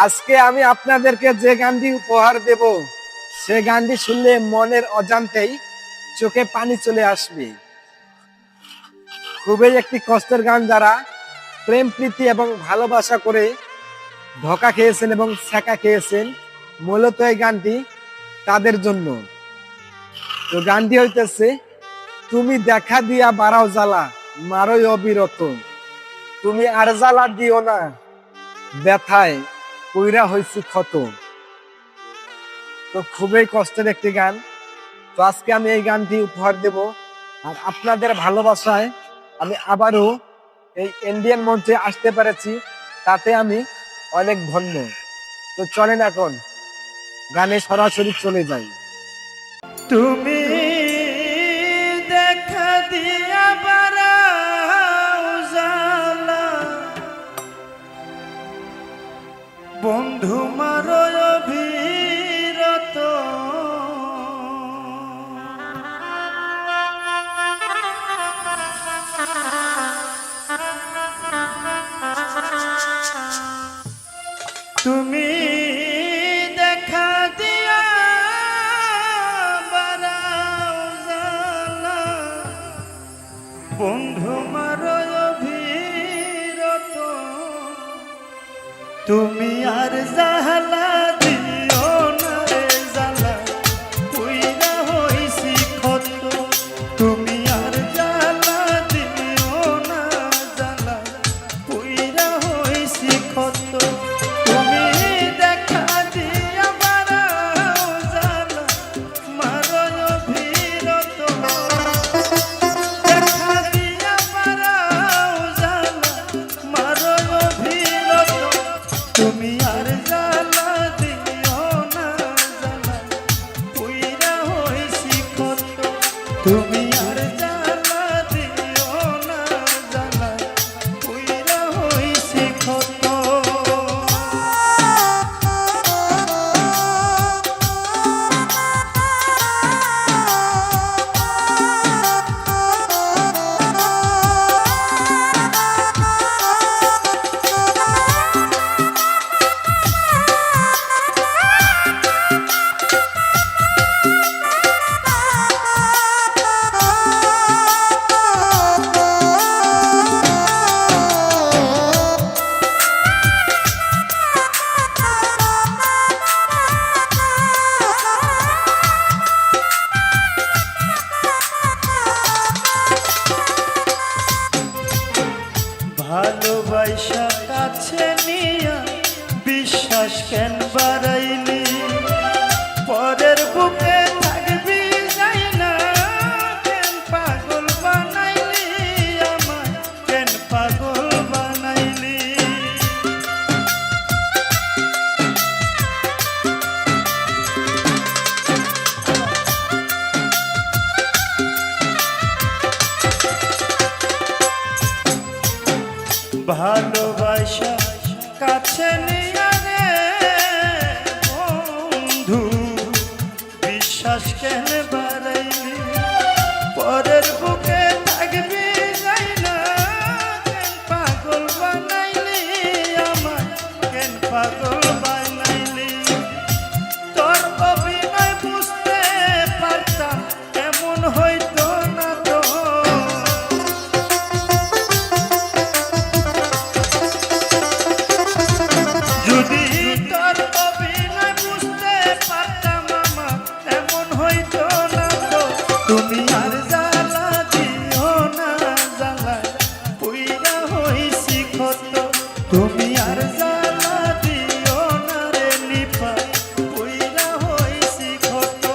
আজকে আমি আপনাদেরকে যে গানটি উপহার দেব সে গানটি শুনলে মনের অজান্তেই চোখে পানি চলে আসবে। খুবই একটি কষ্টের গান, যারা প্রেম প্রীতি এবং ভালোবাসা করে ধোঁকা খেয়েছেন এবং ছ্যাঁকা খেয়েছেন, মূলত এই গানটি তাদের জন্য। তো গানটি হইতেছে, তুমি দেখা দিয়া বাড়াও জ্বালা মারোই অবিরত, তুমি আর জ্বালা দিও না ব্যথায় কইরা হইছি ক্ষত। তো খুবই কষ্টের একটি গান। তো আজকে আমি এই গানটি উপহার দেব, আর আপনাদের ভালোবাসায় আমি আবারও এই ইন্ডিয়ান মঞ্চে আসতে পেরেছি, তাতে আমি অনেক ধন্য। তো চলেন এখন গানে সরাসরি চলে যাই। তুমি দেখা দিয়া বাড়াও জ্বালা বন্ধু মারোয় অবিরত, তুমি দেখা দিয়া বাড়াও জ্বালা বন্ধু মারোয় অবিরত, তুমি আর জ্বালা দিও না রে জ্বালা কইরা হইছি ক্ষত, তুমি আর জ্বালা দিও না জ্বালা কইরা হইছি ক্ষত, তুমি দেখা দিয়া বাড়াও জ্বালা মারোয় অবিরত, দেখা দিয়া বাড়াও জ্বালা মারোয় অবিরত, তুমি আর জ্বালা দিও না জ্বালা কইরা হইছি ক্ষত, তুমি আর জ্বালা দিও না জ্বালা কইরা হইছি ক্ষত। ভালোবাসা কাছে নিয়া বিশ্বাস কেন বাড়াইলি, পরের বুকে থাকবি যাই না কেন পাগল বানাইলি, আমায় কেন পাগল বানাইলি, ভালোবাসা কাছে নিয়া রে বন্ধু বিশ্বাস কেন বাড়াইলি, পরের বুকে থাকবি যাই না কেন পাগল বানাইলি, আমায় কেন পাগল বানাইলি, তোর অভিনয় বুঝতে পারতাম এমন হইতো না তো, যদি তোর অভিনয় বুঝতে পারতাম আমার এমন হইতো না তো, তুমি আর জ্বালা দিও না জ্বালা কইরা হইছি ক্ষত, তুমি আর জ্বালা দিও না রে নিপা কইরা হইছি ক্ষত।